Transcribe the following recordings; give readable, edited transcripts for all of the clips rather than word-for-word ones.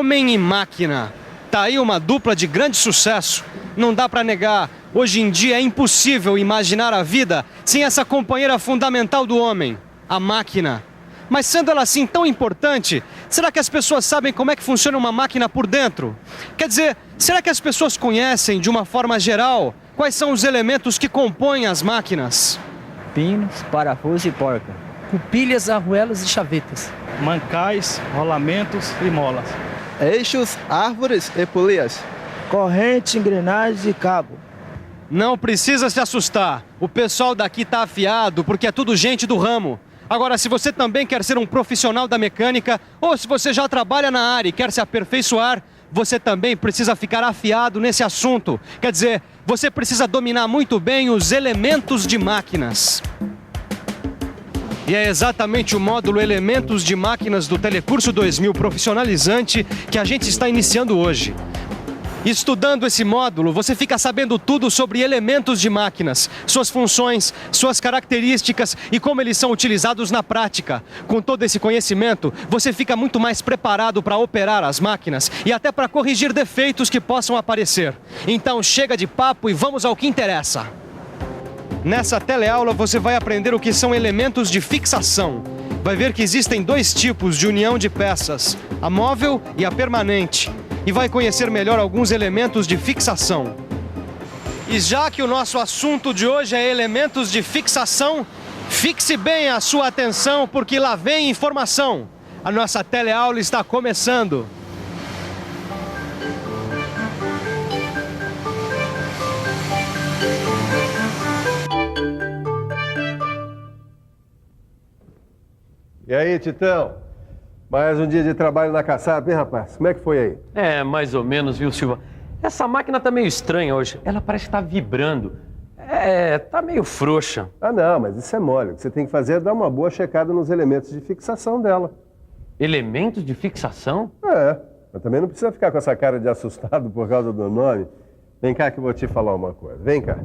Homem e máquina. Tá aí uma dupla de grande sucesso. Não dá para negar. Hoje em dia é impossível imaginar a vida sem essa companheira fundamental do homem, a máquina. Mas sendo ela assim tão importante, será que as pessoas sabem como é que funciona uma máquina por dentro? Quer dizer, será que as pessoas conhecem, de uma forma geral, quais são os elementos que compõem as máquinas? Pinos, parafuso e porca. Cupilhas, arruelas e chavetas. Mancais, rolamentos e molas. Eixos, árvores e polias. Corrente, engrenagem e cabo. Não precisa se assustar. O pessoal daqui tá afiado porque é tudo gente do ramo. Agora, se você também quer ser um profissional da mecânica, ou se você já trabalha na área e quer se aperfeiçoar, você também precisa ficar afiado nesse assunto. Quer dizer, você precisa dominar muito bem os elementos de máquinas. E é exatamente o módulo Elementos de Máquinas do Telecurso 2000 Profissionalizante que a gente está iniciando hoje. Estudando esse módulo, você fica sabendo tudo sobre elementos de máquinas, suas funções, suas características e como eles são utilizados na prática. Com todo esse conhecimento, você fica muito mais preparado para operar as máquinas e até para corrigir defeitos que possam aparecer. Então chega de papo e vamos ao que interessa. Nessa teleaula você vai aprender o que são elementos de fixação. Vai ver que existem dois tipos de união de peças, a móvel e a permanente. E vai conhecer melhor alguns elementos de fixação. E já que o nosso assunto de hoje é elementos de fixação, fixe bem a sua atenção porque lá vem informação. A nossa teleaula está começando. E aí, Titão? Mais um dia de trabalho na caçapa, hein, rapaz? Como é que foi aí? É, mais ou menos, viu, Silva? Essa máquina tá meio estranha hoje. Ela parece que tá vibrando. Tá meio frouxa. Ah, não, mas isso é mole. O que você tem que fazer é dar uma boa checada nos elementos de fixação dela. Elementos de fixação? Mas também não precisa ficar com essa cara de assustado por causa do nome. Vem cá que eu vou te falar uma coisa. Vem cá.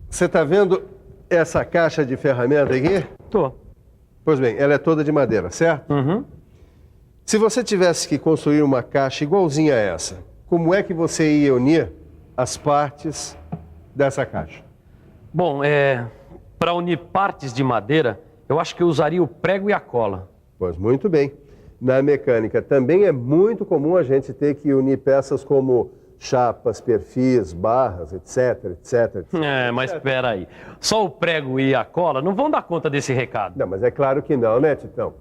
Você tá vendo essa caixa de ferramenta aqui? Tô. Pois bem, ela é toda de madeira, certo? Uhum. Se você tivesse que construir uma caixa igualzinha a essa, como é que você ia unir as partes dessa caixa? Bom, para unir partes de madeira, eu acho que eu usaria o prego e a cola. Pois muito bem. Na mecânica também é muito comum a gente ter que unir peças como chapas, perfis, barras, etc, etc, etc. Mas espera aí. Só o prego e a cola não vão dar conta desse recado. Não, mas é claro que não, né, Titão?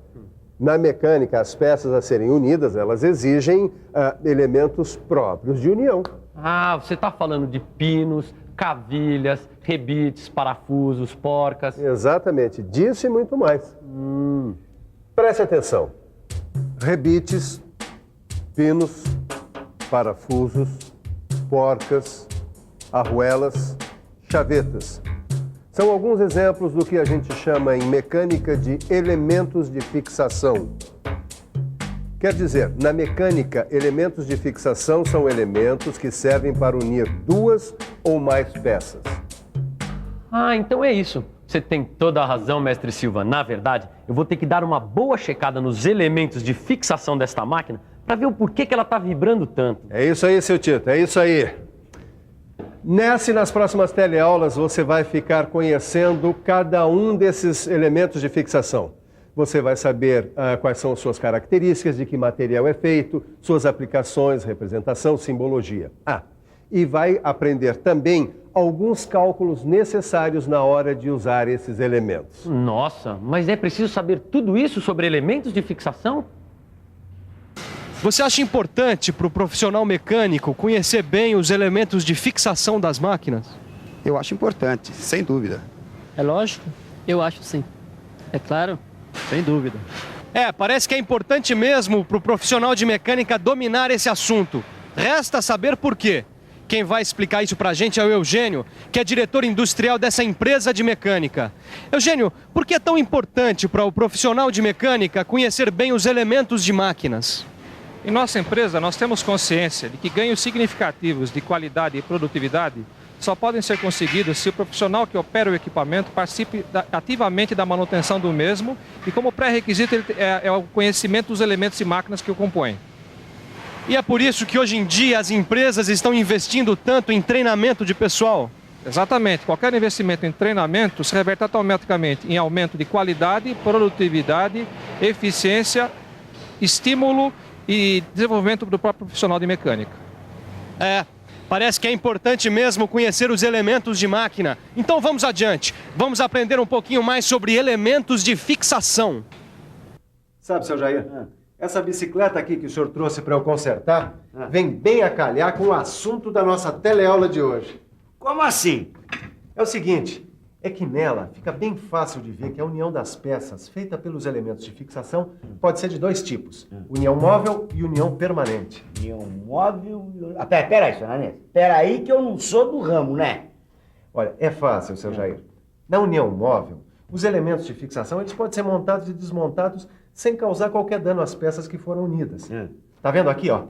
Na mecânica, as peças a serem unidas, elas exigem elementos próprios de união. Ah, você está falando de pinos, cavilhas, rebites, parafusos, porcas. Exatamente, disso e muito mais. Preste atenção. Rebites, pinos, parafusos, porcas, arruelas, chavetas. São alguns exemplos do que a gente chama em mecânica de elementos de fixação. Quer dizer, na mecânica, elementos de fixação são elementos que servem para unir duas ou mais peças. Ah, então é isso. Você tem toda a razão, mestre Silva. Na verdade, eu vou ter que dar uma boa checada nos elementos de fixação desta máquina para ver o porquê que ela está vibrando tanto. É isso aí, seu Tito, é isso aí. Nessa e nas próximas teleaulas você vai ficar conhecendo cada um desses elementos de fixação. Você vai saber quais são suas características, de que material é feito, suas aplicações, representação, simbologia. E vai aprender também alguns cálculos necessários na hora de usar esses elementos. Nossa, mas é preciso saber tudo isso sobre elementos de fixação? Você acha importante para o profissional mecânico conhecer bem os elementos de fixação das máquinas? Eu acho importante, sem dúvida. É lógico? Eu acho sim. É claro? Sem dúvida. Parece que é importante mesmo para o profissional de mecânica dominar esse assunto. Resta saber por quê. Quem vai explicar isso para a gente é o Eugênio, que é diretor industrial dessa empresa de mecânica. Eugênio, por que é tão importante para o profissional de mecânica conhecer bem os elementos de máquinas? Em nossa empresa, nós temos consciência de que ganhos significativos de qualidade e produtividade só podem ser conseguidos se o profissional que opera o equipamento participe ativamente da manutenção do mesmo e como pré-requisito é o conhecimento dos elementos e máquinas que o compõem. E é por isso que hoje em dia as empresas estão investindo tanto em treinamento de pessoal? Exatamente. Qualquer investimento em treinamento se reverte automaticamente em aumento de qualidade, produtividade, eficiência, estímulo e desenvolvimento do próprio profissional de mecânica. Parece que é importante mesmo conhecer os elementos de máquina. Então vamos adiante. Vamos aprender um pouquinho mais sobre elementos de fixação. Sabe, seu Jair, essa bicicleta aqui que o senhor trouxe para eu consertar vem bem a calhar com o assunto da nossa teleaula de hoje. Como assim? É o seguinte, é que nela fica bem fácil de ver que a união das peças feita pelos elementos de fixação pode ser de dois tipos, união móvel e união permanente. União móvel... Peraí, senhor Anésio. Peraí que eu não sou do ramo, né? Olha, é fácil, seu Jair. Na união móvel, os elementos de fixação eles podem ser montados e desmontados sem causar qualquer dano às peças que foram unidas. Tá vendo aqui, ó?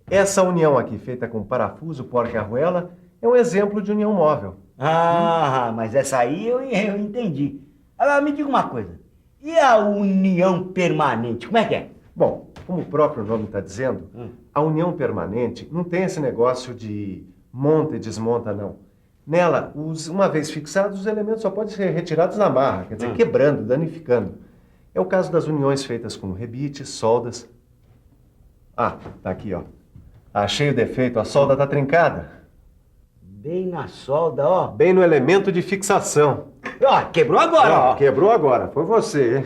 Essa união aqui, feita com parafuso, porca e arruela, é um exemplo de união móvel. Mas essa aí eu entendi. Agora me diga uma coisa. E a união permanente, como é que é? Bom, como o próprio nome está dizendo, a união permanente não tem esse negócio de monta e desmonta, não. Nela, uma vez fixados, os elementos só podem ser retirados na marra, quer dizer, quebrando, danificando. É o caso das uniões feitas com rebites, soldas. Tá aqui, ó. Achei o defeito, a solda tá trincada. Bem na solda, ó. Bem no elemento de fixação. Quebrou agora, ó. Quebrou agora, foi você, hein?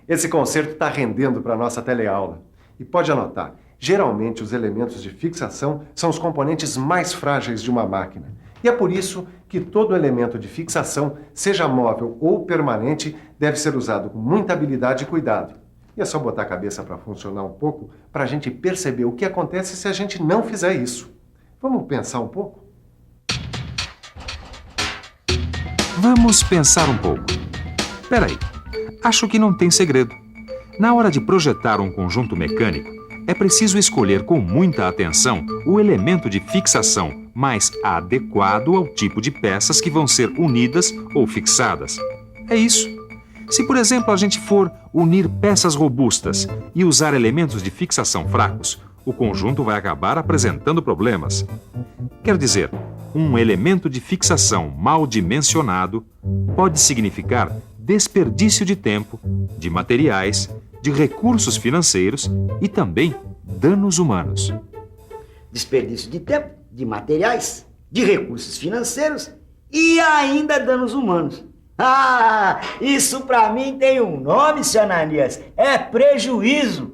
Esse conserto está rendendo para a nossa teleaula. E pode anotar, geralmente os elementos de fixação são os componentes mais frágeis de uma máquina. E é por isso que todo elemento de fixação, seja móvel ou permanente, deve ser usado com muita habilidade e cuidado. E é só botar a cabeça para funcionar um pouco para a gente perceber o que acontece se a gente não fizer isso. Vamos pensar um pouco? Vamos pensar um pouco. Peraí, acho que não tem segredo. Na hora de projetar um conjunto mecânico, é preciso escolher com muita atenção o elemento de fixação mais adequado ao tipo de peças que vão ser unidas ou fixadas. É isso. Se, por exemplo, a gente for unir peças robustas e usar elementos de fixação fracos, o conjunto vai acabar apresentando problemas. Quer dizer, um elemento de fixação mal dimensionado pode significar desperdício de tempo, de materiais, de recursos financeiros e também danos humanos. Desperdício de tempo, de materiais, de recursos financeiros e ainda danos humanos. Isso pra mim tem um nome, senhor Ananias. É prejuízo.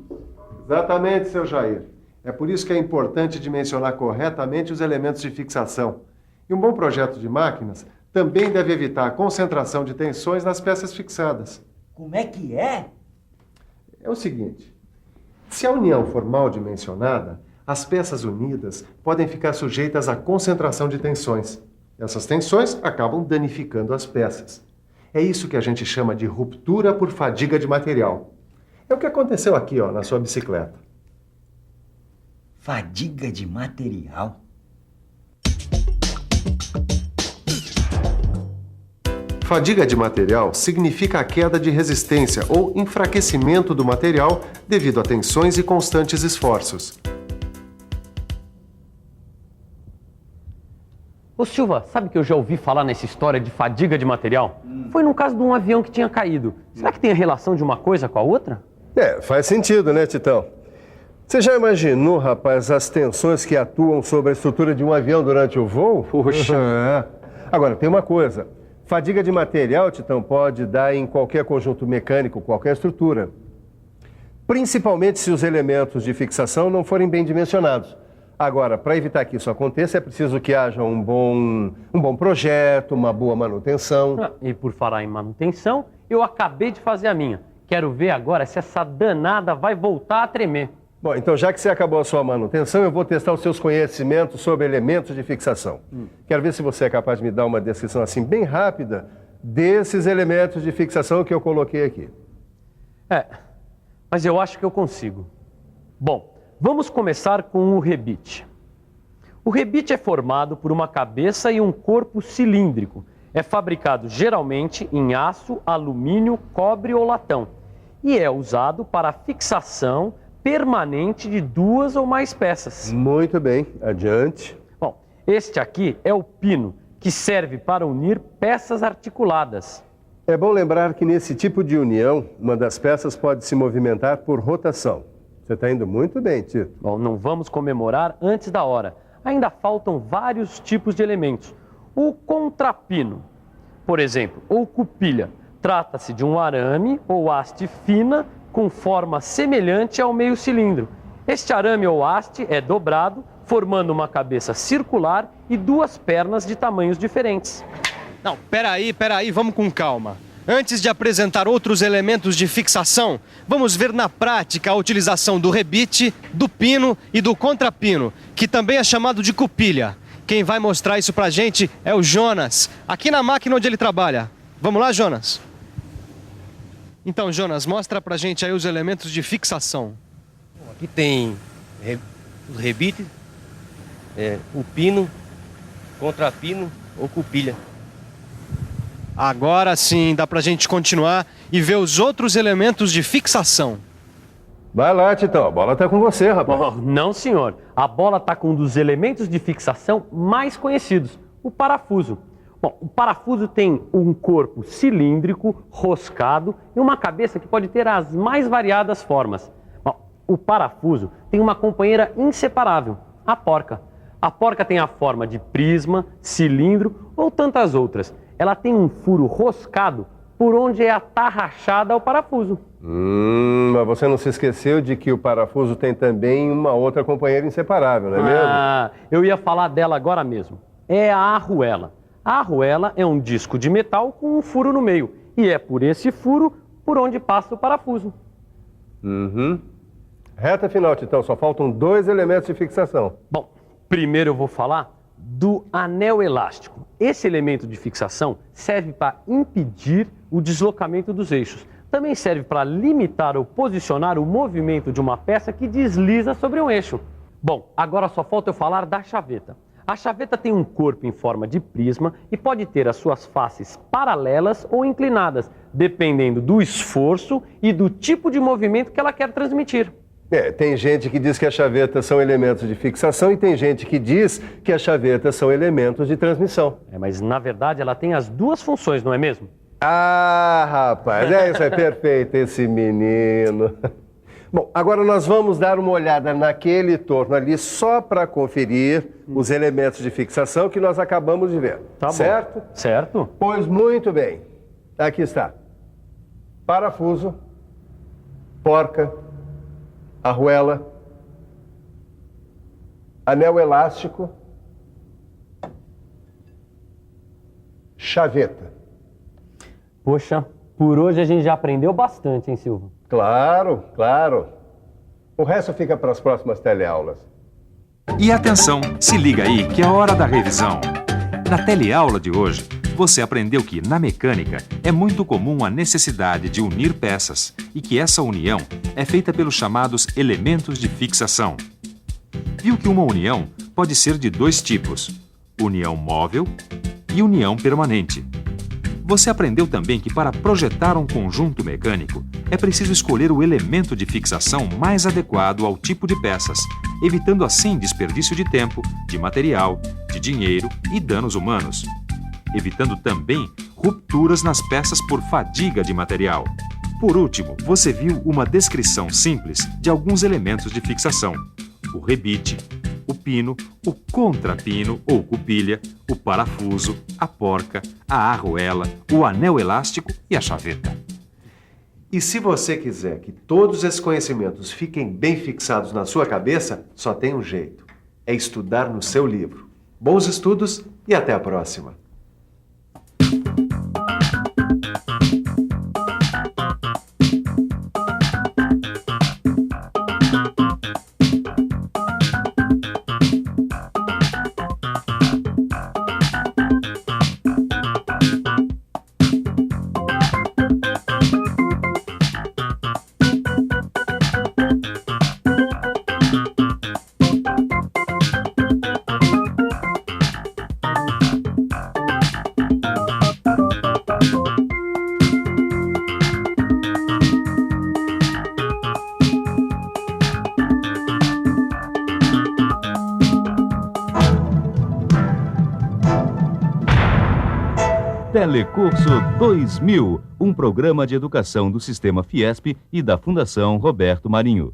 Exatamente, seu Jair. É por isso que é importante dimensionar corretamente os elementos de fixação. E um bom projeto de máquinas também deve evitar a concentração de tensões nas peças fixadas. Como é que é? É o seguinte, se a união for mal dimensionada, as peças unidas podem ficar sujeitas à concentração de tensões. Essas tensões acabam danificando as peças. É isso que a gente chama de ruptura por fadiga de material. É o que aconteceu aqui, ó, na sua bicicleta. Fadiga de material? Fadiga de material significa a queda de resistência ou enfraquecimento do material devido a tensões e constantes esforços. Ô Silva, sabe que eu já ouvi falar nessa história de fadiga de material? Foi no caso de um avião que tinha caído. Será que tem a relação de uma coisa com a outra? Faz sentido, né, Titão? Você já imaginou, rapaz, as tensões que atuam sobre a estrutura de um avião durante o voo? Puxa. Agora, tem uma coisa. Fadiga de material, Titão, pode dar em qualquer conjunto mecânico, qualquer estrutura. Principalmente se os elementos de fixação não forem bem dimensionados. Agora, para evitar que isso aconteça, é preciso que haja um bom projeto, uma boa manutenção. E por falar em manutenção, eu acabei de fazer a minha. Quero ver agora se essa danada vai voltar a tremer. Bom, então já que você acabou a sua manutenção, eu vou testar os seus conhecimentos sobre elementos de fixação. Quero ver se você é capaz de me dar uma descrição assim bem rápida desses elementos de fixação que eu coloquei aqui. Mas eu acho que eu consigo. Bom, vamos começar com o rebite. O rebite é formado por uma cabeça e um corpo cilíndrico. É fabricado geralmente em aço, alumínio, cobre ou latão. E é usado para a fixação permanente de 2 ou mais peças. Muito bem, adiante. Bom, este aqui é o pino, que serve para unir peças articuladas. É bom lembrar que nesse tipo de união, uma das peças pode se movimentar por rotação. Você está indo muito bem, Tito. Bom, não vamos comemorar antes da hora. Ainda faltam vários tipos de elementos. O contrapino, por exemplo, ou cupilha, trata-se de um arame ou haste fina com forma semelhante ao meio cilindro. Este arame ou haste é dobrado, formando uma cabeça circular e 2 pernas de tamanhos diferentes. Não, peraí, vamos com calma. Antes de apresentar outros elementos de fixação, vamos ver na prática a utilização do rebite, do pino e do contrapino, que também é chamado de cupilha. Quem vai mostrar isso pra gente é o Jonas, aqui na máquina onde ele trabalha. Vamos lá, Jonas? Então, Jonas, mostra pra gente aí os elementos de fixação. Aqui tem os rebites, o pino, contrapino ou cupilha. Agora sim, dá pra gente continuar e ver os outros elementos de fixação. Vai lá, Titão, a bola tá com você, rapaz. Oh, não, senhor. A bola está com um dos elementos de fixação mais conhecidos, o parafuso. Bom, o parafuso tem um corpo cilíndrico, roscado e uma cabeça que pode ter as mais variadas formas. Bom, o parafuso tem uma companheira inseparável, a porca. A porca tem a forma de prisma, cilindro ou tantas outras. Ela tem um furo roscado por onde é atarrachada ao parafuso. Mas você não se esqueceu de que o parafuso tem também uma outra companheira inseparável, não é mesmo? Eu ia falar dela agora mesmo. É a arruela. A arruela é um disco de metal com um furo no meio. E é por esse furo por onde passa o parafuso. Reta final, Titão. Só faltam 2 elementos de fixação. Bom, primeiro eu vou falar do anel elástico. Esse elemento de fixação serve para impedir o deslocamento dos eixos. Também serve para limitar ou posicionar o movimento de uma peça que desliza sobre um eixo. Bom, agora só falta eu falar da chaveta. A chaveta tem um corpo em forma de prisma e pode ter as suas faces paralelas ou inclinadas, dependendo do esforço e do tipo de movimento que ela quer transmitir. Tem gente que diz que as chavetas são elementos de fixação e tem gente que diz que as chavetas são elementos de transmissão. Mas na verdade ela tem as 2 funções, não é mesmo? Ah, rapaz, isso é perfeito, esse menino. Bom, agora nós vamos dar uma olhada naquele torno ali só para conferir os elementos de fixação que nós acabamos de ver. Tá bom. Certo? Certo. Pois muito bem. Aqui está. Parafuso, porca, arruela, anel elástico, chaveta. Poxa, por hoje a gente já aprendeu bastante, hein, Silvio? Claro, claro. O resto fica para as próximas teleaulas. E atenção, se liga aí que é a hora da revisão. Na teleaula de hoje, você aprendeu que, na mecânica, é muito comum a necessidade de unir peças e que essa união é feita pelos chamados elementos de fixação. Viu que uma união pode ser de 2 tipos, união móvel e união permanente. Você aprendeu também que para projetar um conjunto mecânico é preciso escolher o elemento de fixação mais adequado ao tipo de peças, evitando assim desperdício de tempo, de material, de dinheiro e danos humanos. Evitando também rupturas nas peças por fadiga de material. Por último, você viu uma descrição simples de alguns elementos de fixação: o rebite, o pino, o contrapino ou cupilha, o parafuso, a porca, a arruela, o anel elástico e a chaveta. E se você quiser que todos esses conhecimentos fiquem bem fixados na sua cabeça, só tem um jeito: é estudar no seu livro. Bons estudos e até a próxima! Telecurso 2000, um programa de educação do Sistema Fiesp e da Fundação Roberto Marinho.